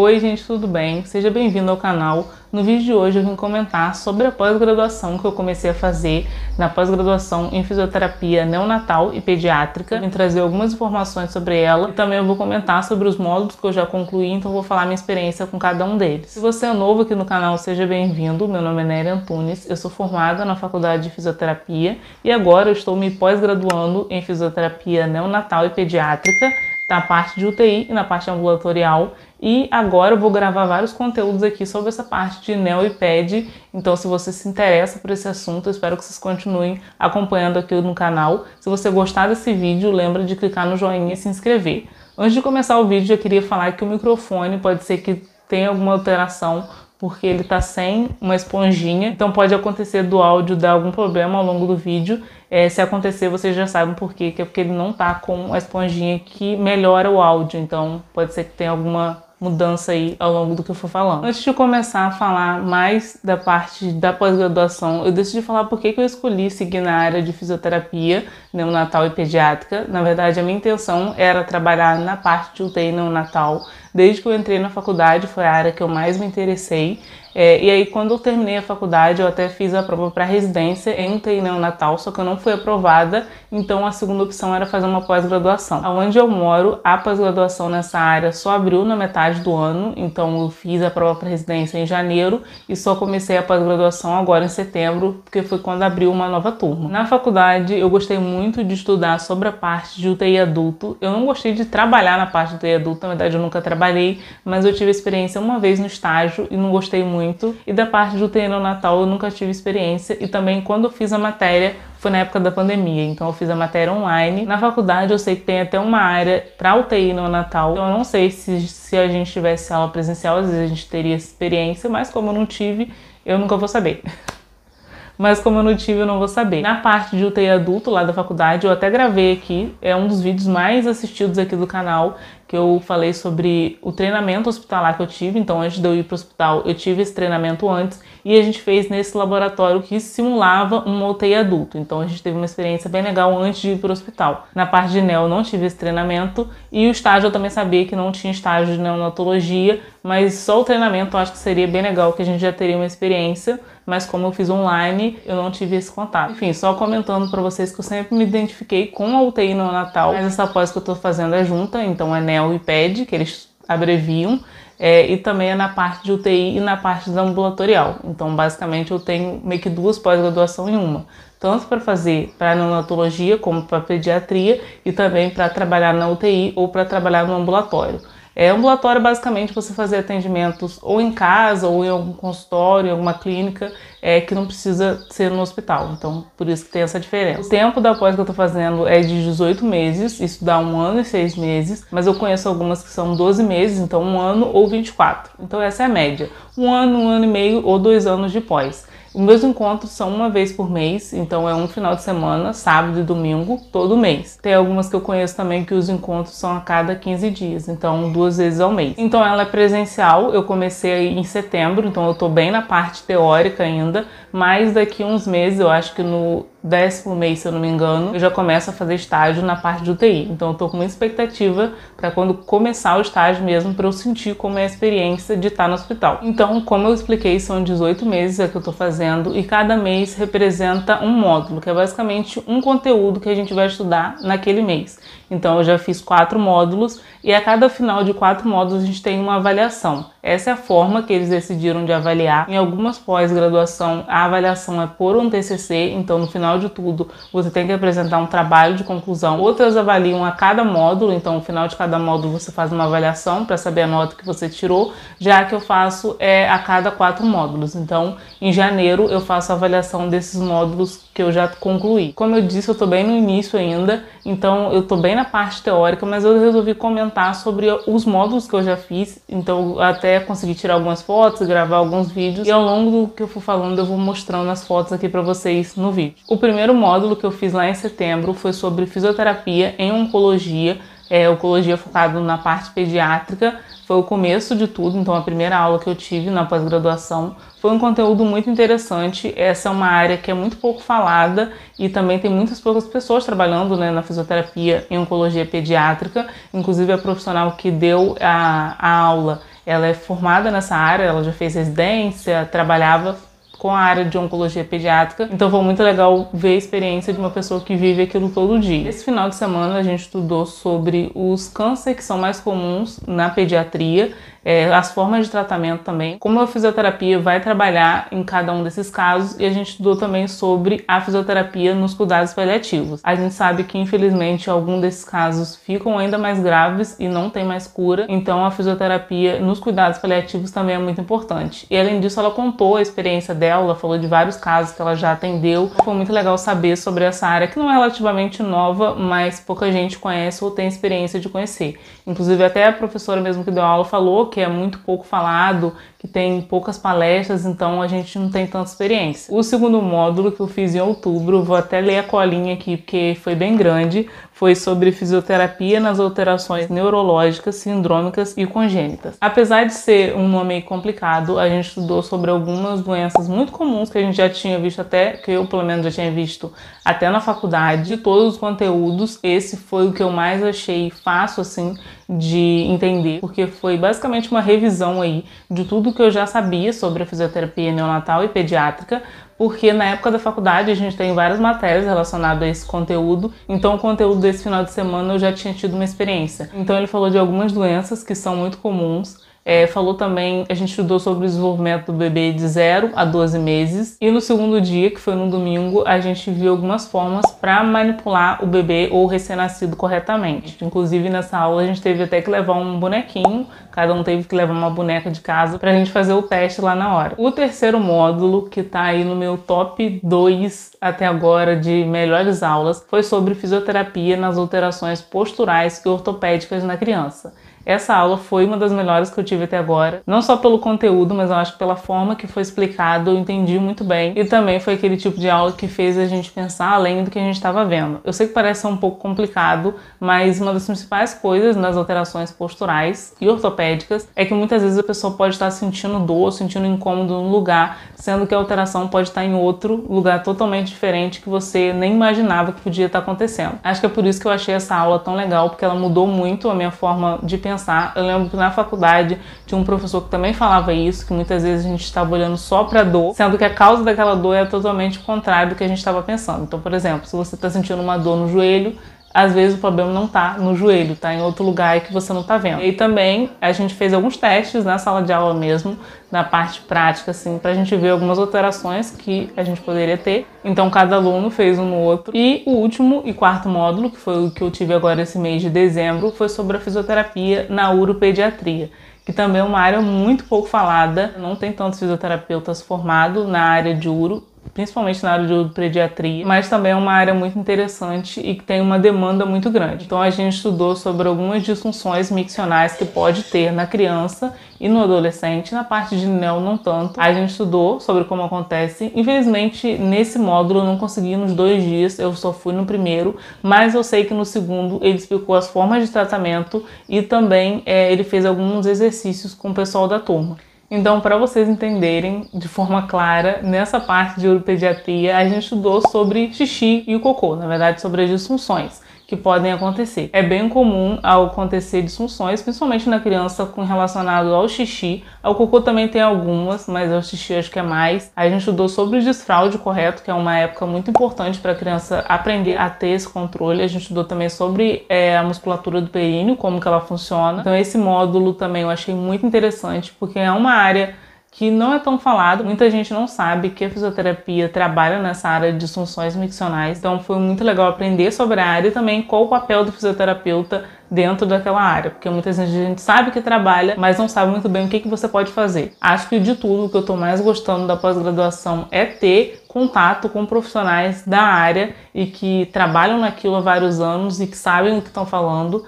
Oi gente, tudo bem? Seja bem-vindo ao canal. No vídeo de hoje eu vim comentar sobre a pós-graduação que eu comecei a fazer na pós-graduação em fisioterapia neonatal e pediátrica. Vim trazer algumas informações sobre ela e também eu vou comentar sobre os módulos que eu já concluí, então vou falar minha experiência com cada um deles. Se você é novo aqui no canal, seja bem-vindo. Meu nome é Nery Antunes, eu sou formada na Faculdade de Fisioterapia e agora eu estou me pós-graduando em fisioterapia neonatal e pediátrica, na parte de UTI e na parte ambulatorial. E agora eu vou gravar vários conteúdos aqui sobre essa parte de neo e ped. Então, se você se interessa por esse assunto, eu espero que vocês continuem acompanhando aqui no canal. Se você gostar desse vídeo, lembra de clicar no joinha e se inscrever. Antes de começar o vídeo, eu queria falar que o microfone pode ser que tenha alguma alteração, porque ele tá sem uma esponjinha, então pode acontecer do áudio dar algum problema ao longo do vídeo. Se acontecer, vocês já sabem por quê, que é porque ele não tá com a esponjinha que melhora o áudio, então pode ser que tenha alguma mudança aí ao longo do que eu for falando. Antes de começar a falar mais da parte da pós-graduação, eu decidi falar por que eu escolhi seguir na área de fisioterapia neonatal e pediátrica. Na verdade, a minha intenção era trabalhar na parte de UTI neonatal. Desde que eu entrei na faculdade, foi a área que eu mais me interessei. E aí, quando eu terminei a faculdade, eu até fiz a prova para residência em UTI neonatal, só que eu não fui aprovada, então a segunda opção era fazer uma pós-graduação. Onde eu moro, a pós-graduação nessa área só abriu na metade do ano, então eu fiz a prova para residência em janeiro e só comecei a pós-graduação agora em setembro, porque foi quando abriu uma nova turma. Na faculdade, eu gostei muito de estudar sobre a parte de UTI adulto. Eu não gostei de trabalhar na parte de UTI adulto, na verdade eu nunca trabalhei, mas eu tive experiência uma vez no estágio e não gostei muito. E da parte de UTI neonatal eu nunca tive experiência, e também quando eu fiz a matéria foi na época da pandemia, então eu fiz a matéria online. Na faculdade eu sei que tem até uma área para UTI neonatal, então eu não sei se a gente tivesse aula presencial, às vezes a gente teria experiência, mas como eu não tive, eu nunca vou saber. Mas como eu não tive, eu não vou saber. Na parte de UTI adulto lá da faculdade, eu até gravei aqui, é um dos vídeos mais assistidos aqui do canal, que eu falei sobre o treinamento hospitalar que eu tive. Então, antes de eu ir para o hospital, eu tive esse treinamento antes e a gente fez nesse laboratório que simulava uma UTI adulto. Então, a gente teve uma experiência bem legal antes de ir para o hospital. Na parte de neo, eu não tive esse treinamento e o estágio eu também sabia que não tinha estágio de neonatologia, mas só o treinamento eu acho que seria bem legal, que a gente já teria uma experiência, mas como eu fiz online, eu não tive esse contato. Enfim, só comentando para vocês que eu sempre me identifiquei com a UTI neonatal, mas essa pós que eu tô fazendo é junta, então é neo e ped, que eles abreviam, e também é na parte de UTI e na parte da ambulatorial. Então, basicamente, eu tenho meio que duas pós-graduação em uma. Tanto para fazer para neonatologia, como para pediatria, e também para trabalhar na UTI ou para trabalhar no ambulatório. Ambulatório, basicamente, você fazer atendimentos ou em casa ou em algum consultório, em alguma clínica, que não precisa ser no hospital. Então, por isso que tem essa diferença. O tempo da pós que eu tô fazendo é de 18 meses, isso dá 1 ano e 6 meses, mas eu conheço algumas que são 12 meses, então 1 ano ou 24. Então essa é a média. 1 ano e meio ou 2 anos de pós. Os meus encontros são uma vez por mês, então é um final de semana, sábado e domingo, todo mês. Tem algumas que eu conheço também que os encontros são a cada 15 dias, então 2 vezes ao mês. Então ela é presencial, eu comecei em setembro, então eu tô bem na parte teórica ainda, mas daqui a uns meses, eu acho que no 10º mês, se eu não me engano, eu já começo a fazer estágio na parte de UTI. Então eu tô com muita expectativa para quando começar o estágio mesmo, para eu sentir como é a experiência de estar no hospital. Então, como eu expliquei, são 18 meses que eu tô fazendo e cada mês representa um módulo, que é basicamente um conteúdo que a gente vai estudar naquele mês. Então eu já fiz 4 módulos e a cada final de 4 módulos a gente tem uma avaliação. Essa é a forma que eles decidiram de avaliar. Em algumas pós-graduação, a avaliação é por um TCC, então no final de tudo você tem que apresentar um trabalho de conclusão. Outras avaliam a cada módulo, então no final de cada módulo você faz uma avaliação para saber a nota que você tirou, já que eu faço a cada 4 módulos. Então em janeiro eu faço a avaliação desses módulos que eu já concluí. Como eu disse, eu tô bem no início ainda, então eu tô bem na parte teórica, mas eu resolvi comentar sobre os módulos que eu já fiz, então eu até consegui tirar algumas fotos, gravar alguns vídeos, e ao longo do que eu for falando eu vou mostrando as fotos aqui pra vocês no vídeo. O primeiro módulo que eu fiz lá em setembro foi sobre fisioterapia em oncologia, oncologia focado na parte pediátrica. Foi o começo de tudo, então a primeira aula que eu tive na pós-graduação foi um conteúdo muito interessante. Essa é uma área que é muito pouco falada e também tem muitas poucas pessoas trabalhando, né, na fisioterapia em oncologia pediátrica. Inclusive a profissional que deu a aula ela é formada nessa área, ela já fez residência, trabalhava com a área de oncologia pediátrica, então foi muito legal ver a experiência de uma pessoa que vive aquilo todo dia. Esse final de semana a gente estudou sobre os cânceres que são mais comuns na pediatria, as formas de tratamento também, como a fisioterapia vai trabalhar em cada um desses casos, e a gente estudou também sobre a fisioterapia nos cuidados paliativos. A gente sabe que infelizmente alguns desses casos ficam ainda mais graves e não tem mais cura, então a fisioterapia nos cuidados paliativos também é muito importante. E além disso, ela contou a experiência dela, ela falou de vários casos que ela já atendeu. Foi muito legal saber sobre essa área que não é relativamente nova, mas pouca gente conhece ou tem experiência de conhecer. Inclusive até a professora mesmo que deu aula falou que é muito pouco falado, que tem poucas palestras, então a gente não tem tanta experiência. O segundo módulo que eu fiz em outubro, vou até ler a colinha aqui porque foi bem grande, foi sobre fisioterapia nas alterações neurológicas, sindrômicas e congênitas. Apesar de ser um nome complicado, a gente estudou sobre algumas doenças muito comuns que a gente já tinha visto até, que eu pelo menos já tinha visto até na faculdade. De todos os conteúdos, esse foi o que eu mais achei fácil assim de entender, porque foi basicamente uma revisão aí de tudo que eu já sabia sobre a fisioterapia neonatal e pediátrica, porque na época da faculdade a gente tem várias matérias relacionadas a esse conteúdo, então o conteúdo desse final de semana eu já tinha tido uma experiência. Então ele falou de algumas doenças que são muito comuns, falou também, a gente estudou sobre o desenvolvimento do bebê de 0 a 12 meses, e no segundo dia, que foi no domingo, a gente viu algumas formas para manipular o bebê ou o recém-nascido corretamente. Inclusive nessa aula a gente teve até que levar um bonequinho, cada um teve que levar uma boneca de casa pra gente fazer o teste lá na hora. O terceiro módulo, que tá aí no meu top 2 até agora de melhores aulas, foi sobre fisioterapia nas alterações posturais e ortopédicas na criança. Essa aula foi uma das melhores que eu tive até agora, não só pelo conteúdo, mas eu acho que pela forma que foi explicado, eu entendi muito bem. E também foi aquele tipo de aula que fez a gente pensar além do que a gente estava vendo. Eu sei que parece ser um pouco complicado, mas uma das principais coisas nas alterações posturais e ortopédicas é que muitas vezes a pessoa pode estar sentindo dor, sentindo incômodo num lugar, sendo que a alteração pode estar em outro lugar totalmente diferente que você nem imaginava que podia estar acontecendo. Acho que é por isso que eu achei essa aula tão legal, porque ela mudou muito a minha forma de pensar. Eu lembro que na faculdade tinha um professor que também falava isso, que muitas vezes a gente estava olhando só para dor, sendo que a causa daquela dor é totalmente o contrário do que a gente estava pensando. Então, por exemplo, se você está sentindo uma dor no joelho, às vezes o problema não tá no joelho, tá em outro lugar que você não tá vendo. E também a gente fez alguns testes na sala de aula mesmo, na parte prática, assim, pra gente ver algumas alterações que a gente poderia ter. Então cada aluno fez um no outro. E o último e quarto módulo, que foi o que eu tive agora esse mês de dezembro, foi sobre a fisioterapia na uropediatria, que também é uma área muito pouco falada. Não tem tantos fisioterapeutas formados na área de uro, principalmente na área de uropediatria, mas também é uma área muito interessante e que tem uma demanda muito grande. Então a gente estudou sobre algumas disfunções miccionais que pode ter na criança e no adolescente. Na parte de neo não tanto. A gente estudou sobre como acontece. Infelizmente nesse módulo eu não consegui nos 2 dias, eu só fui no primeiro, mas eu sei que no segundo ele explicou as formas de tratamento e também ele fez alguns exercícios com o pessoal da turma. Então, para vocês entenderem de forma clara, nessa parte de uropediatria, a gente estudou sobre xixi e o cocô, na verdade sobre as disfunções que podem acontecer. É bem comum ao acontecer disfunções, principalmente na criança com relacionado ao xixi. Ao cocô também tem algumas, mas ao xixi acho que é mais. A gente estudou sobre o desfraude correto, que é uma época muito importante para a criança aprender a ter esse controle. A gente estudou também sobre a musculatura do períneo, como que ela funciona. Então esse módulo também eu achei muito interessante, porque é uma área que não é tão falado, muita gente não sabe que a fisioterapia trabalha nessa área de disfunções miccionais, então foi muito legal aprender sobre a área e também qual o papel do fisioterapeuta dentro daquela área, porque muitas vezes a gente sabe que trabalha, mas não sabe muito bem o que você pode fazer. Acho que de tudo, o que eu estou mais gostando da pós-graduação é ter contato com profissionais da área e que trabalham naquilo há vários anos e que sabem o que estão falando.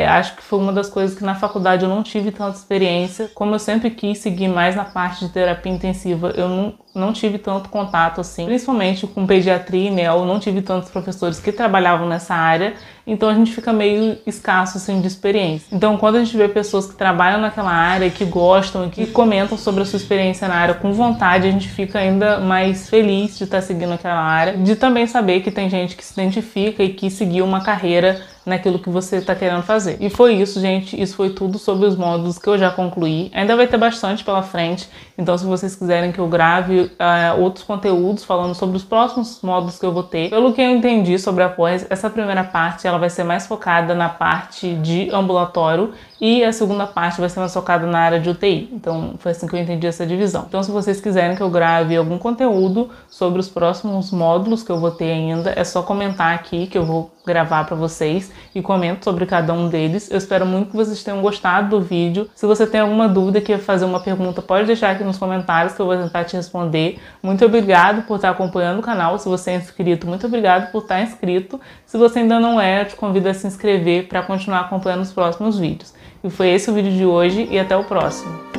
Acho que foi uma das coisas que na faculdade eu não tive tanta experiência. Como eu sempre quis seguir mais na parte de terapia intensiva, eu não tive tanto contato assim, principalmente com pediatria e neo, eu não tive tantos professores que trabalhavam nessa área, então a gente fica meio escasso assim de experiência. Então quando a gente vê pessoas que trabalham naquela área, que gostam e que comentam sobre a sua experiência na área com vontade, a gente fica ainda mais feliz de estar seguindo aquela área, de também saber que tem gente que se identifica e que seguiu uma carreira naquilo que você está querendo fazer. E foi isso, gente. Isso foi tudo sobre os módulos que eu já concluí. Ainda vai ter bastante pela frente, então se vocês quiserem que eu grave outros conteúdos falando sobre os próximos módulos que eu vou ter, pelo que eu entendi sobre a pós, essa primeira parte ela vai ser mais focada na parte de ambulatório e a segunda parte vai ser mais focada na área de UTI. Então foi assim que eu entendi essa divisão. Então se vocês quiserem que eu grave algum conteúdo sobre os próximos módulos que eu vou ter ainda, é só comentar aqui que eu vou gravar para vocês e comento sobre cada um deles. Eu espero muito que vocês tenham gostado do vídeo. Se você tem alguma dúvida, quer fazer uma pergunta, pode deixar aqui nos comentários que eu vou tentar te responder. Muito obrigado por estar acompanhando o canal. Se você é inscrito, muito obrigado por estar inscrito. Se você ainda não é, eu te convido a se inscrever para continuar acompanhando os próximos vídeos. E foi esse o vídeo de hoje e até o próximo.